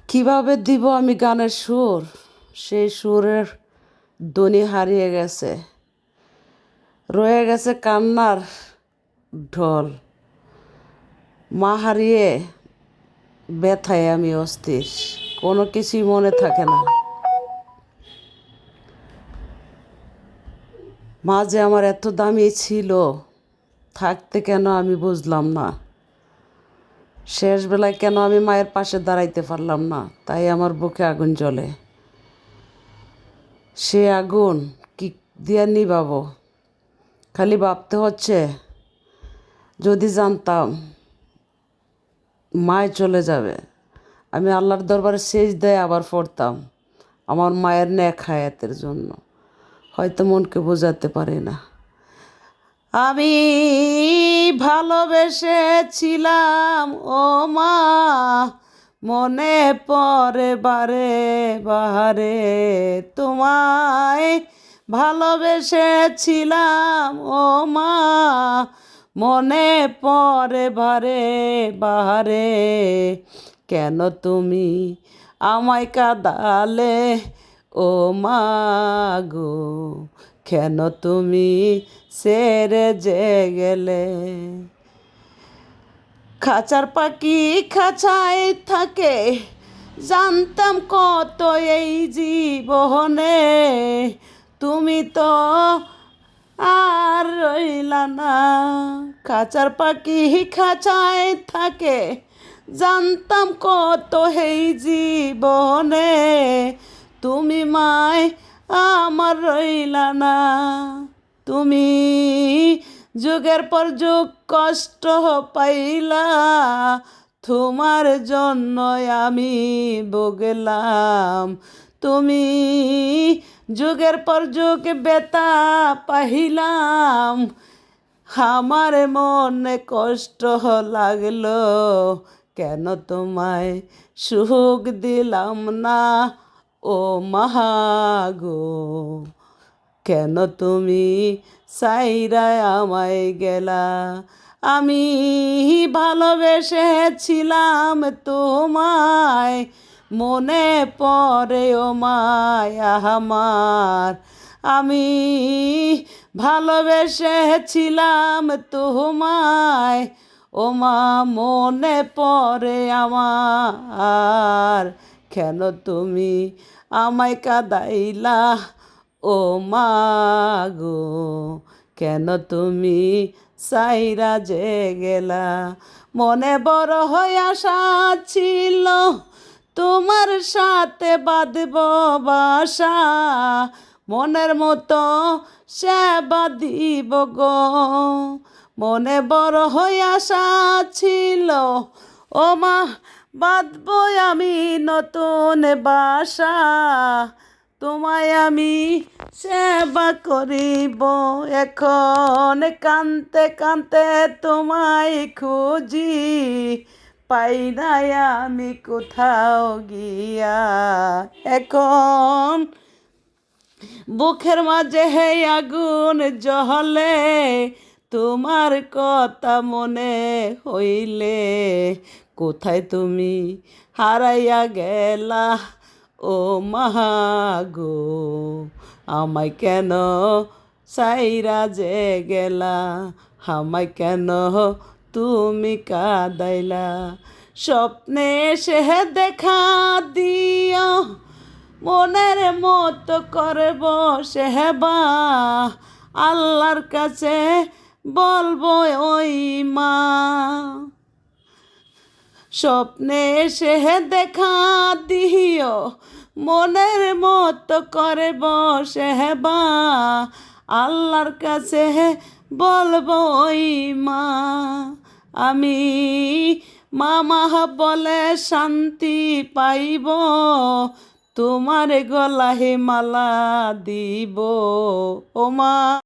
কিভাবে দিব আমি গানের সুর? সেই সুরের ধ্বনি হারিয়ে গেছে, রয়ে গেছে কান্নার ঢোল। মা হারিয়ে ব্যথায় আমি অস্থির, কোনো কিছুই মনে থাকে না। মা যে আমার এত দামি ছিল, থাকতে কেন আমি বুঝলাম না। শেষ বেলায় কেন আমি মায়ের পাশে দাঁড়াইতে পারলাম না, তাই আমার বুকে আগুন জ্বলে। সে আগুন কি দিয়ে নিভাবো, খালি ভাবতে হচ্ছে যদি জানতাম মায় চলে যাবে, আমি আল্লাহর দরবারে সেজদায় আবার পড়তাম আমার মায়ের নেক হায়াতের জন্য। হয়তো মনকে বোঝাতে পারি না। আমি ভালোবেসেছিলাম ও মা, মনে পড়ে বারে বারে তোমায়। ভালোবেসেছিলাম ও মা, মনে পড়ে বারে বারে। কেন তুমি আমায় কাঁদালে ও মা গো, কেন তুমি ছেড়ে যে গেলে? খাঁচার পাখি খাঁচায় থাকে, জানতাম কত এই জীবনে। তুমি তো আর রইলা না। খাঁচার পাখি খাঁচায় থাকে, জানতাম কত এই জীবনে। তুমি মায় আমার রইলা না। তুমি যুগের পর যুগ কষ্ট পাইলা, তোমার জন্য আমি ভুগলাম। তুমি যুগের পর যুগ ব্যথা পাইলাম, আমার মনে কষ্ট লাগলো। কেন তোমায় সুখ দিলাম না ও মাগো, কেন তুমি সাইরা আমায় গেলা? আমি ভালোবেসেছিলাম তোমায়, মনে পড়ে ও মায়া আমার। আমি ভালোবেসেছিলাম তোমায় ও মা, মনে পড়ে আমার। কেন তুমি আমায় কাঁদাইলা ও মা গো, কেন তুমি সাইরা যে গেলা? মনে বড় আশা ছিল তোমার সাথে বাঁধব বাসা, মনের মতো সেবা দিব গো। মনে বড় আশা ছিল ও মা, বাঁধব আমি নতুন বাসা, তোমায় আমি সেবা করিব। এখন কানতে কানতে তোমায় খুঁজি, পাই নাই আমি কোথাও গিয়া। এখন বুকের মাঝে হে আগুন জ্বলে, তোমার কথা মনে হইলে। কোথায় তুমি হারাইয়া গেলা ও মাগো, আমায় কেন সাইরা যে গেলা? আমায় কেন তুমি কাঁদাইলা? স্বপ্নে এসে দেখা দিও, মনের মতো করব সেবা। আল্লাহর কাছে বলবো ওই মা। স্বপ্নে এসে দেখা দিও, মনের মতো করে বসে হেবা। আল্লাহর কাছে বলবো ওই মা। আমি মা বলে শান্তি পাইব, তোমার গলায় মালা দিব ও মা।